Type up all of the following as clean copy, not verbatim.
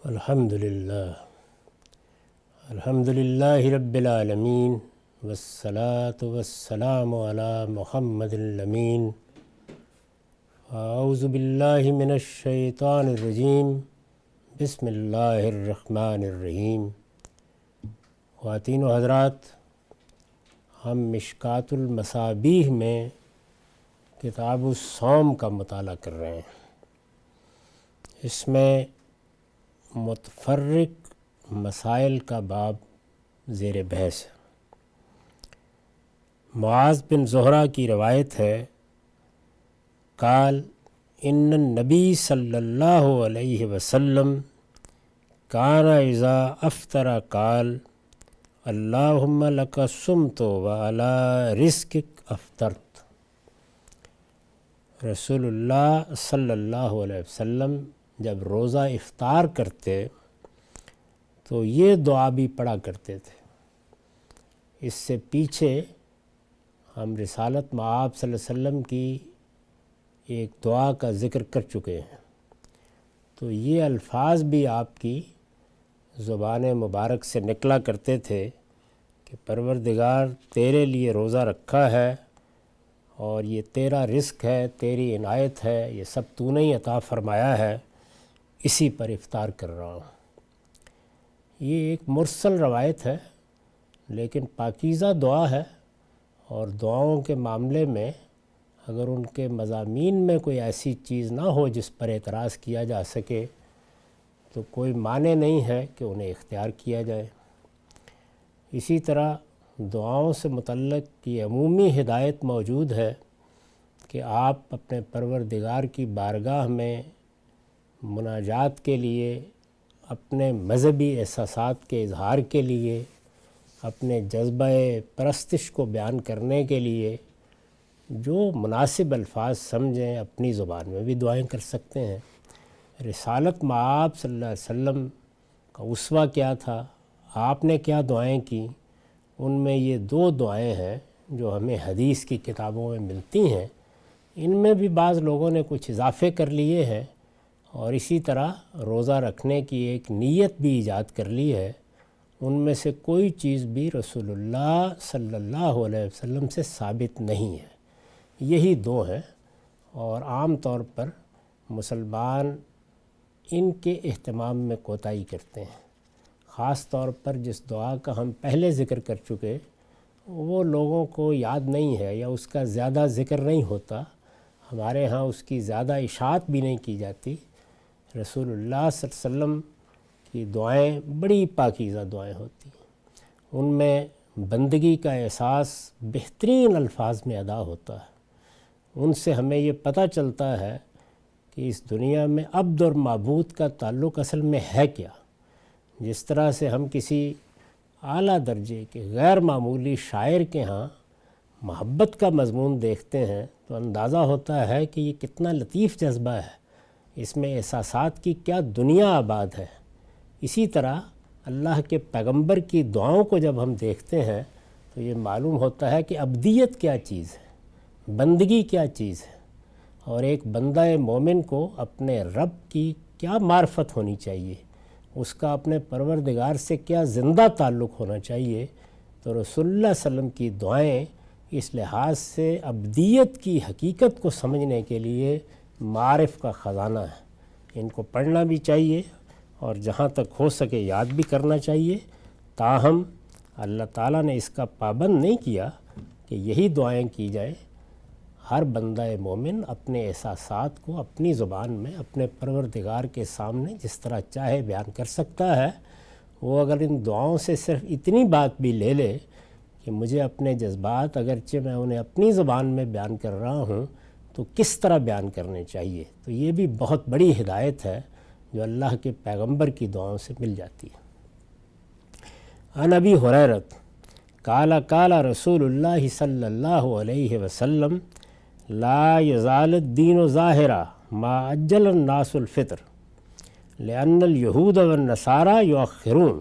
الحمدللہ رب العالمین والصلاة والسلام علی محمد الامین۔ اعوذ باللہ من الشیطان الرجیم، بسم اللہ الرحمن الرحیم۔ خواتین و حضرات، ہم مشکوٰۃ المصابیح میں کتاب الصوم کا مطالعہ کر رہے ہیں۔ اس میں متفرق مسائل کا باب زیر بحث ہے۔ معاذ بن زہرہ کی روایت ہے، قال ان النبی صلی اللہ علیہ وسلم کان اذا افطر قال اللہم لک صمت وعلی رزقک افطرت۔ رسول اللہ صلی اللہ علیہ وسلم جب روزہ افطار کرتے تو یہ دعا بھی پڑھا کرتے تھے۔ اس سے پیچھے ہم رسالت مآب صلی اللہ علیہ وسلم کی ایک دعا کا ذکر کر چکے ہیں، تو یہ الفاظ بھی آپ کی زبان مبارک سے نکلا کرتے تھے کہ پروردگار تیرے لیے روزہ رکھا ہے اور یہ تیرا رزق ہے، تیری عنایت ہے، یہ سب تو نے ہی عطا فرمایا ہے، اسی پر افطار کر رہا ہوں۔ یہ ایک مرسل روایت ہے، لیکن پاکیزہ دعا ہے، اور دعاؤں کے معاملے میں اگر ان کے مضامین میں کوئی ایسی چیز نہ ہو جس پر اعتراض کیا جا سکے تو کوئی معنی نہیں ہے کہ انہیں اختیار کیا جائے۔ اسی طرح دعاؤں سے متعلق یہ عمومی ہدایت موجود ہے کہ آپ اپنے پروردگار کی بارگاہ میں مناجات کے لیے، اپنے مذہبی احساسات کے اظہار کے لیے، اپنے جذبہ پرستش کو بیان کرنے کے لیے جو مناسب الفاظ سمجھیں اپنی زبان میں بھی دعائیں کر سکتے ہیں۔ رسالت مآب صلی اللہ علیہ وسلم کا اسوہ کیا تھا، آپ نے کیا دعائیں کی، ان میں یہ دو دعائیں ہیں جو ہمیں حدیث کی کتابوں میں ملتی ہیں۔ ان میں بھی بعض لوگوں نے کچھ اضافے کر لیے ہیں، اور اسی طرح روزہ رکھنے کی ایک نیت بھی ایجاد کر لی ہے۔ ان میں سے کوئی چیز بھی رسول اللہ صلی اللہ علیہ وسلم سے ثابت نہیں ہے، یہی دو ہیں، اور عام طور پر مسلمان ان کے اہتمام میں کوتاہی کرتے ہیں۔ خاص طور پر جس دعا کا ہم پہلے ذکر کر چکے وہ لوگوں کو یاد نہیں ہے یا اس کا زیادہ ذکر نہیں ہوتا، ہمارے ہاں اس کی زیادہ اشاعت بھی نہیں کی جاتی۔ رسول اللہ صلی اللہ علیہ وسلم کی دعائیں بڑی پاکیزہ دعائیں ہوتی ہیں، ان میں بندگی کا احساس بہترین الفاظ میں ادا ہوتا ہے۔ ان سے ہمیں یہ پتہ چلتا ہے کہ اس دنیا میں عبد اور معبود کا تعلق اصل میں ہے کیا۔ جس طرح سے ہم کسی اعلیٰ درجے کے غیر معمولی شاعر کے ہاں محبت کا مضمون دیکھتے ہیں تو اندازہ ہوتا ہے کہ یہ کتنا لطیف جذبہ ہے، اس میں احساسات کی کیا دنیا آباد ہے۔ اسی طرح اللہ کے پیغمبر کی دعاؤں کو جب ہم دیکھتے ہیں تو یہ معلوم ہوتا ہے کہ ابدیت کیا چیز ہے، بندگی کیا چیز ہے، اور ایک بندہ مومن کو اپنے رب کی کیا معرفت ہونی چاہیے، اس کا اپنے پروردگار سے کیا زندہ تعلق ہونا چاہیے۔ تو رسول اللہ صلی اللہ علیہ وسلم کی دعائیں اس لحاظ سے ابدیت کی حقیقت کو سمجھنے کے لیے معارف کا خزانہ ہے۔ ان کو پڑھنا بھی چاہیے اور جہاں تک ہو سکے یاد بھی کرنا چاہیے، تاہم اللہ تعالیٰ نے اس کا پابند نہیں کیا کہ یہی دعائیں کی جائیں۔ ہر بندہ مومن اپنے احساسات کو اپنی زبان میں اپنے پروردگار کے سامنے جس طرح چاہے بیان کر سکتا ہے۔ وہ اگر ان دعاؤں سے صرف اتنی بات بھی لے لے کہ مجھے اپنے جذبات اگرچہ میں انہیں اپنی زبان میں بیان کر رہا ہوں تو کس طرح بیان کرنے چاہیے، تو یہ بھی بہت بڑی ہدایت ہے جو اللہ کے پیغمبر کی دعاؤں سے مل جاتی ہے۔ عن ابی ہریرہ قال قال رسول اللہ صلی اللہ علیہ وسلم لا یزال الدین ظاہرا ما عجل الناس الفطر لأن الیہود والنصارى یؤخرون۔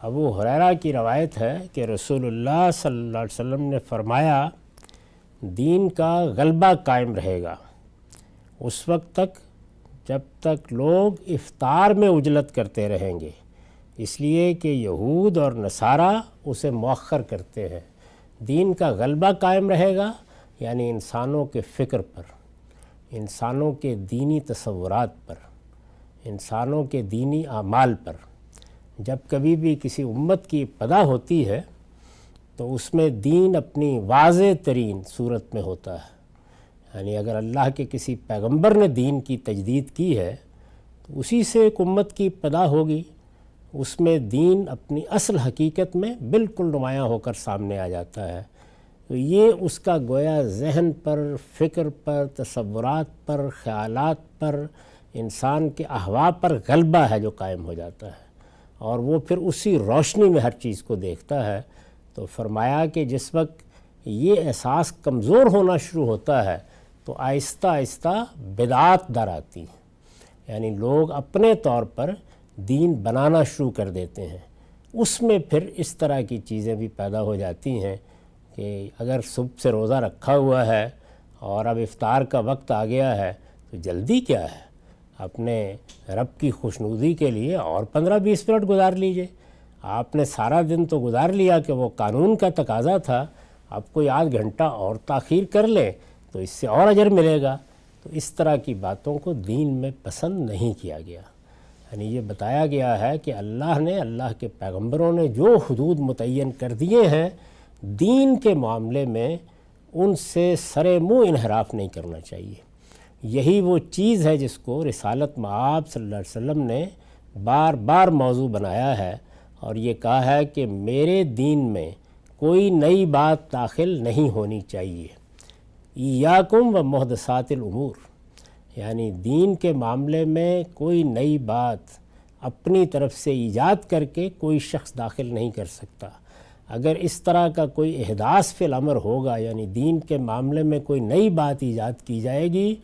ابو ہریرہ کی روایت ہے کہ رسول اللہ صلی اللہ علیہ وسلم نے فرمایا، دین کا غلبہ قائم رہے گا اس وقت تک جب تک لوگ افطار میں عجلت کرتے رہیں گے، اس لیے کہ یہود اور نصارہ اسے مؤخر کرتے ہیں، دین کا غلبہ قائم رہے گا، یعنی انسانوں کے فکر پر، انسانوں کے دینی تصورات پر، انسانوں کے دینی اعمال پر۔ جب کبھی بھی کسی امت کی ابتدا ہوتی ہے تو اس میں دین اپنی واضح ترین صورت میں ہوتا ہے، یعنی اگر اللہ کے کسی پیغمبر نے دین کی تجدید کی ہے تو اسی سے ایک امت کی ابتدا ہوگی، اس میں دین اپنی اصل حقیقت میں بالکل نمایاں ہو کر سامنے آ جاتا ہے۔ تو یہ اس کا گویا ذہن پر، فکر پر، تصورات پر، خیالات پر، انسان کے احوا پر غلبہ ہے جو قائم ہو جاتا ہے، اور وہ پھر اسی روشنی میں ہر چیز کو دیکھتا ہے۔ تو فرمایا کہ جس وقت یہ احساس کمزور ہونا شروع ہوتا ہے تو آہستہ آہستہ بدعات در آتی ہیں، یعنی لوگ اپنے طور پر دین بنانا شروع کر دیتے ہیں۔ اس میں پھر اس طرح کی چیزیں بھی پیدا ہو جاتی ہیں کہ اگر صبح سے روزہ رکھا ہوا ہے اور اب افطار کا وقت آ گیا ہے تو جلدی کیا ہے، اپنے رب کی خوشنودی کے لیے اور 15-20 منٹ گزار لیجئے۔ آپ نے سارا دن تو گزار لیا کہ وہ قانون کا تقاضا تھا، اب کوئی آدھ گھنٹہ اور تاخیر کر لیں تو اس سے اور اجر ملے گا۔ تو اس طرح کی باتوں کو دین میں پسند نہیں کیا گیا، یعنی یہ بتایا گیا ہے کہ اللہ نے، اللہ کے پیغمبروں نے جو حدود متعین کر دیے ہیں دین کے معاملے میں، ان سے سرے منہ انحراف نہیں کرنا چاہیے۔ یہی وہ چیز ہے جس کو رسالت مآب صلی اللہ علیہ وسلم نے بار بار موضوع بنایا ہے اور یہ کہا ہے کہ میرے دین میں کوئی نئی بات داخل نہیں ہونی چاہیے۔ ایاکم و محدثات الامور، یعنی دین کے معاملے میں کوئی نئی بات اپنی طرف سے ایجاد کر کے کوئی شخص داخل نہیں کر سکتا۔ اگر اس طرح کا کوئی احداث فی الامر ہوگا، یعنی دین کے معاملے میں کوئی نئی بات ایجاد کی جائے گی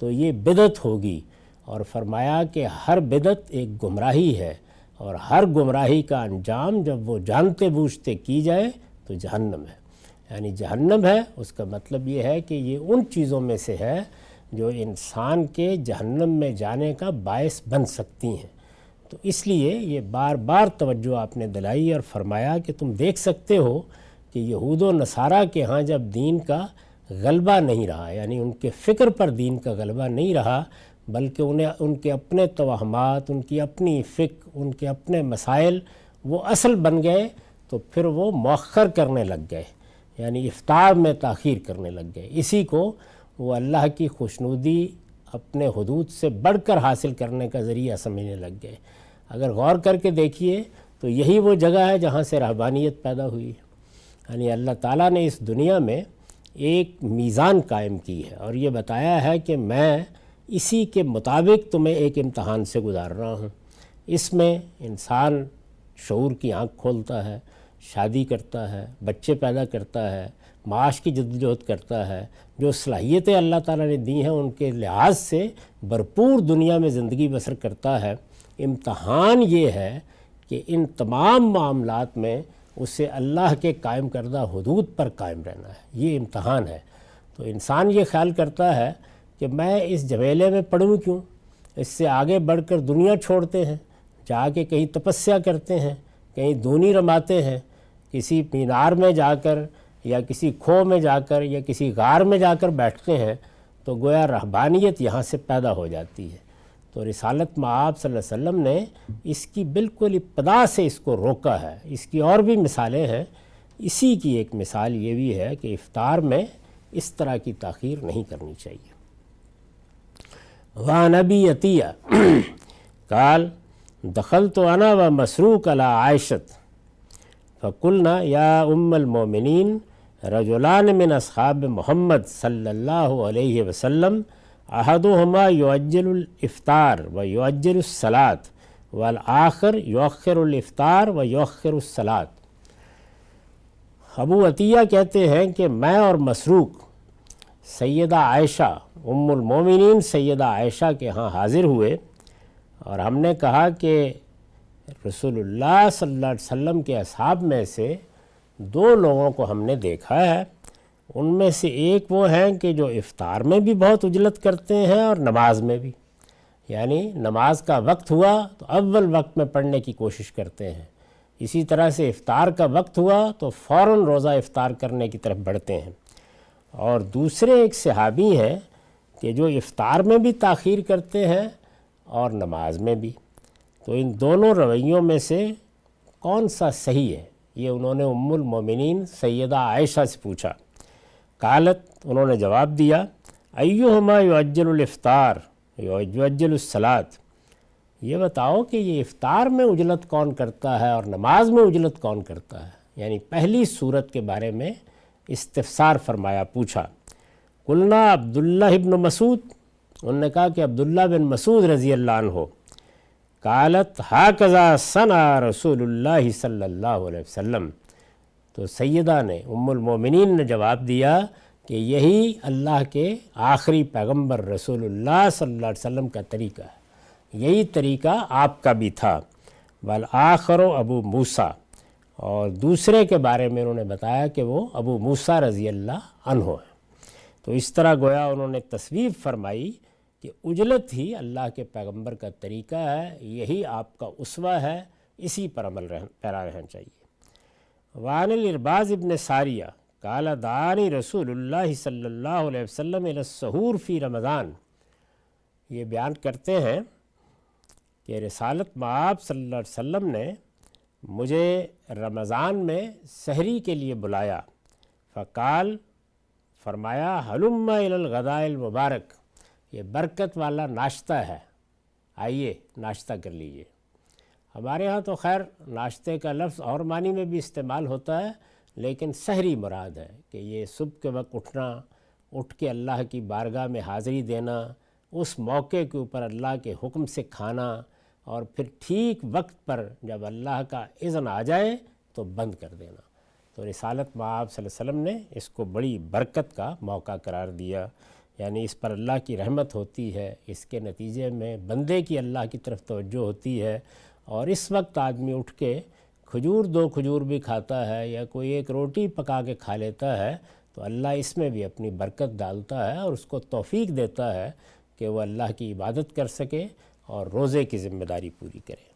تو یہ بدعت ہوگی، اور فرمایا کہ ہر بدعت ایک گمراہی ہے، اور ہر گمراہی کا انجام جب وہ جانتے بوجھتے کی جائے تو جہنم ہے، یعنی جہنم ہے۔ اس کا مطلب یہ ہے کہ یہ ان چیزوں میں سے ہے جو انسان کے جہنم میں جانے کا باعث بن سکتی ہیں۔ تو اس لیے یہ بار بار توجہ آپ نے دلائی اور فرمایا کہ تم دیکھ سکتے ہو کہ یہود و نصارہ کے ہاں جب دین کا غلبہ نہیں رہا، یعنی ان کے فکر پر دین کا غلبہ نہیں رہا، بلکہ ان کے اپنے توہمات، ان کی اپنی فکر، ان کے اپنے مسائل وہ اصل بن گئے، تو پھر وہ مؤخر کرنے لگ گئے، یعنی افطار میں تاخیر کرنے لگ گئے۔ اسی کو وہ اللہ کی خوشنودی اپنے حدود سے بڑھ کر حاصل کرنے کا ذریعہ سمجھنے لگ گئے۔ اگر غور کر کے دیکھیے تو یہی وہ جگہ ہے جہاں سے رہبانیت پیدا ہوئی ہے، یعنی اللہ تعالیٰ نے اس دنیا میں ایک میزان قائم کی ہے اور یہ بتایا ہے کہ میں اسی کے مطابق تمہیں ایک امتحان سے گزار رہا ہوں۔ اس میں انسان شعور کی آنکھ کھولتا ہے، شادی کرتا ہے، بچے پیدا کرتا ہے، معاش کی جدوجہد کرتا ہے، جو صلاحیتیں اللہ تعالیٰ نے دی ہیں ان کے لحاظ سے بھرپور دنیا میں زندگی بسر کرتا ہے۔ امتحان یہ ہے کہ ان تمام معاملات میں اسے اللہ کے قائم کردہ حدود پر قائم رہنا ہے، یہ امتحان ہے۔ تو انسان یہ خیال کرتا ہے کہ میں اس جھمیلے میں پڑوں کیوں، اس سے آگے بڑھ کر دنیا چھوڑتے ہیں، جا کے کہیں تپسیا کرتے ہیں، کہیں دونی رماتے ہیں، کسی مینار میں جا کر یا کسی کھو میں جا کر یا کسی غار میں جا کر بیٹھتے ہیں، تو گویا رہبانیت یہاں سے پیدا ہو جاتی ہے۔ تو رسالت مآب صلی اللہ علیہ وسلم نے اس کی بالکل ابتدا سے اس کو روکا ہے۔ اس کی اور بھی مثالیں ہیں، اسی کی ایک مثال یہ بھی ہے کہ افطار میں اس طرح کی تاخیر نہیں کرنی چاہیے۔ وعن ابی عطیہ قال دخلت انا و مسروق علی عائشۃ فقلنا یا ام المؤمنین رجلان من اصحاب محمد صلی اللہ علیہ وسلم احدہما یعجل الافطار و یعجل الصلاۃ والآخر یؤخر الافطار و یؤخر الصلاۃ۔ ابو عطیہ کہتے ہیں کہ میں اور مسروق سیدہ عائشہ ام المومنین سیدہ عائشہ کے ہاں حاضر ہوئے اور ہم نے کہا کہ رسول اللہ صلی اللہ علیہ وسلم کے اصحاب میں سے دو لوگوں کو ہم نے دیکھا ہے، ان میں سے ایک وہ ہیں کہ جو افطار میں بھی بہت عجلت کرتے ہیں اور نماز میں بھی، یعنی نماز کا وقت ہوا تو اول وقت میں پڑھنے کی کوشش کرتے ہیں، اسی طرح سے افطار کا وقت ہوا تو فوراً روزہ افطار کرنے کی طرف بڑھتے ہیں۔ اور دوسرے ایک صحابی ہیں کہ جو افطار میں بھی تاخیر کرتے ہیں اور نماز میں بھی، تو ان دونوں رویوں میں سے کون سا صحیح ہے؟ یہ انہوں نے ام المومنین سیدہ عائشہ سے پوچھا۔ قالت، انہوں نے جواب دیا، ایہما یعجل الافطار یعجل الصلاۃ، یہ بتاؤ کہ یہ افطار میں عجلت کون کرتا ہے اور نماز میں عجلت کون کرتا ہے؟ یعنی پہلی صورت کے بارے میں استفسار فرمایا، پوچھا۔ قلنا عبداللہ ابن مسعود، انہوں نے کہا کہ عبداللہ بن مسعود رضی اللہ عنہ۔ قالت ہاکذا صنع رسول اللہ صلی اللہ علیہ وسلم، تو سیدہ نے ام المومنین نے جواب دیا کہ یہی اللہ کے آخری پیغمبر رسول اللہ صلی اللہ علیہ وسلم کا طریقہ ہے، یہی طریقہ آپ کا بھی تھا۔ والآخر ابو موسیٰ، اور دوسرے کے بارے میں انہوں نے بتایا کہ وہ ابو موسیٰ رضی اللہ عنہ ہیں۔ تو اس طرح گویا انہوں نے تصویر فرمائی کہ عجلت ہی اللہ کے پیغمبر کا طریقہ ہے، یہی آپ کا اسوہ ہے، اسی پر عمل پیرا رہنا چاہیے۔ وعن الارباز ابن ساریہ قال دعانی رسول اللہ صلی اللہ علیہ وسلم الی السحور فی رمضان، یہ بیان کرتے ہیں کہ رسالت مآب صلی اللہ علیہ وسلم نے مجھے رمضان میں سحری کے لیے بلایا، فقال، فرمایا، ہلم الی الغداء المبارک، یہ برکت والا ناشتہ ہے، آئیے ناشتہ کر لیجئے۔ ہمارے ہاں تو خیر ناشتے کا لفظ اور معنی میں بھی استعمال ہوتا ہے، لیکن سحری مراد ہے کہ یہ صبح کے وقت اٹھنا، اٹھ کے اللہ کی بارگاہ میں حاضری دینا، اس موقع کے اوپر اللہ کے حکم سے کھانا، اور پھر ٹھیک وقت پر جب اللہ کا اذن آ جائے تو بند کر دینا۔ تو رسالت مآب صلی اللہ علیہ وسلم نے اس کو بڑی برکت کا موقع قرار دیا، یعنی اس پر اللہ کی رحمت ہوتی ہے، اس کے نتیجے میں بندے کی اللہ کی طرف توجہ ہوتی ہے، اور اس وقت آدمی اٹھ کے کھجور، 2 کھجور بھی کھاتا ہے یا کوئی ایک روٹی پکا کے کھا لیتا ہے تو اللہ اس میں بھی اپنی برکت ڈالتا ہے اور اس کو توفیق دیتا ہے کہ وہ اللہ کی عبادت کر سکے اور روزے کی ذمہ داری پوری کرے۔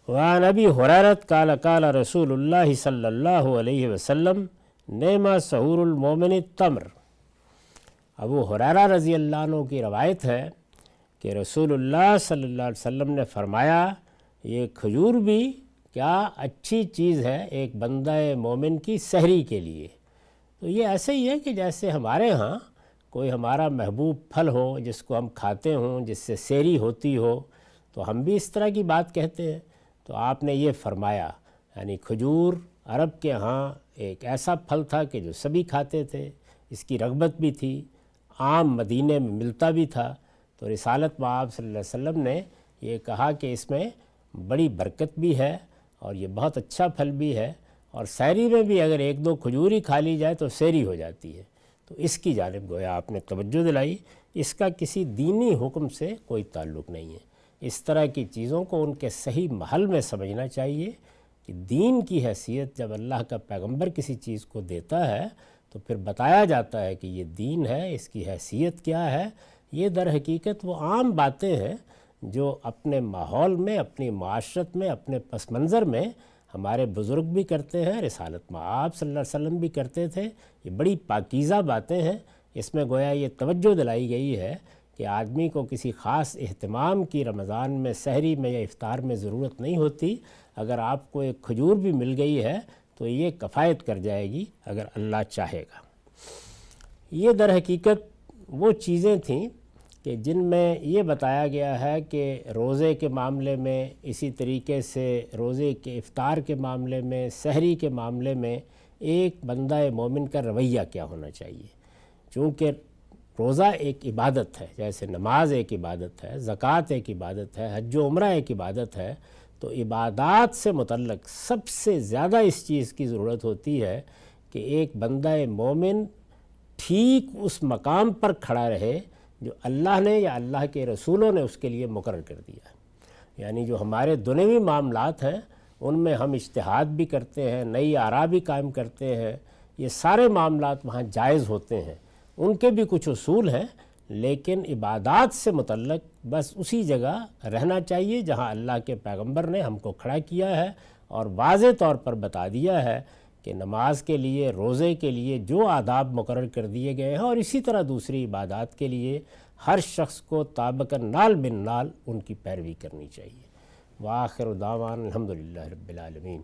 وعن ابی ہریرہ قال قال رسول اللہ صلی اللہ علیہ وسلم نعم سحور المومن التمر، ابو ہریرہ رضی اللہ عنہ کی روایت ہے کہ رسول اللہ صلی اللہ علیہ وسلم نے فرمایا، یہ کھجور بھی کیا اچھی چیز ہے ایک بندہ مومن کی سحری کے لیے۔ تو یہ ایسے ہی ہے کہ جیسے ہمارے ہاں کوئی ہمارا محبوب پھل ہو جس کو ہم کھاتے ہوں، جس سے سحری ہوتی ہو، تو ہم بھی اس طرح کی بات کہتے ہیں۔ تو آپ نے یہ فرمایا، یعنی کھجور عرب کے ہاں ایک ایسا پھل تھا کہ جو سبھی کھاتے تھے، اس کی رغبت بھی تھی، عام مدینے میں ملتا بھی تھا۔ تو رسالت مآب صلی اللہ علیہ وسلم نے یہ کہا کہ اس میں بڑی برکت بھی ہے اور یہ بہت اچھا پھل بھی ہے، اور سحری میں بھی اگر 1-2 کھجور ہی کھا لی جائے تو سحری ہو جاتی ہے۔ تو اس کی جانب گویا آپ نے توجہ دلائی، اس کا کسی دینی حکم سے کوئی تعلق نہیں ہے۔ اس طرح کی چیزوں کو ان کے صحیح محل میں سمجھنا چاہیے کہ دین کی حیثیت جب اللہ کا پیغمبر کسی چیز کو دیتا ہے تو پھر بتایا جاتا ہے کہ یہ دین ہے، اس کی حیثیت کیا ہے۔ یہ در حقیقت وہ عام باتیں ہیں جو اپنے ماحول میں، اپنی معاشرت میں، اپنے پس منظر میں ہمارے بزرگ بھی کرتے ہیں، رسالت مآب صلی اللہ علیہ وسلم بھی کرتے تھے۔ یہ بڑی پاکیزہ باتیں ہیں، اس میں گویا یہ توجہ دلائی گئی ہے کہ آدمی کو کسی خاص اہتمام کی رمضان میں سحری میں یا افطار میں ضرورت نہیں ہوتی۔ اگر آپ کو ایک کھجور بھی مل گئی ہے تو یہ کفایت کر جائے گی اگر اللہ چاہے گا۔ یہ در حقیقت وہ چیزیں تھیں کہ جن میں یہ بتایا گیا ہے کہ روزے کے معاملے میں، اسی طریقے سے روزے کے افطار کے معاملے میں، سحری کے معاملے میں ایک بندہ مومن کا رویہ کیا ہونا چاہیے۔ چونکہ روزہ ایک عبادت ہے، جیسے نماز ایک عبادت ہے، زکوٰۃ ایک عبادت ہے، حج و عمرہ ایک عبادت ہے، تو عبادات سے متعلق سب سے زیادہ اس چیز کی ضرورت ہوتی ہے کہ ایک بندہ مومن ٹھیک اس مقام پر کھڑا رہے جو اللہ نے یا اللہ کے رسولوں نے اس کے لیے مقرر کر دیا ہے۔ یعنی جو ہمارے دنیوی معاملات ہیں ان میں ہم اجتہاد بھی کرتے ہیں، نئی آراء بھی قائم کرتے ہیں، یہ سارے معاملات وہاں جائز ہوتے ہیں، ان کے بھی کچھ اصول ہیں، لیکن عبادات سے متعلق بس اسی جگہ رہنا چاہیے جہاں اللہ کے پیغمبر نے ہم کو کھڑا کیا ہے اور واضح طور پر بتا دیا ہے کہ نماز کے لیے، روزے کے لیے جو آداب مقرر کر دیے گئے ہیں، اور اسی طرح دوسری عبادات کے لیے ہر شخص کو طابقاً نال بن نال ان کی پیروی کرنی چاہیے۔ وآخر دعوانا الحمدللہ رب العالمین۔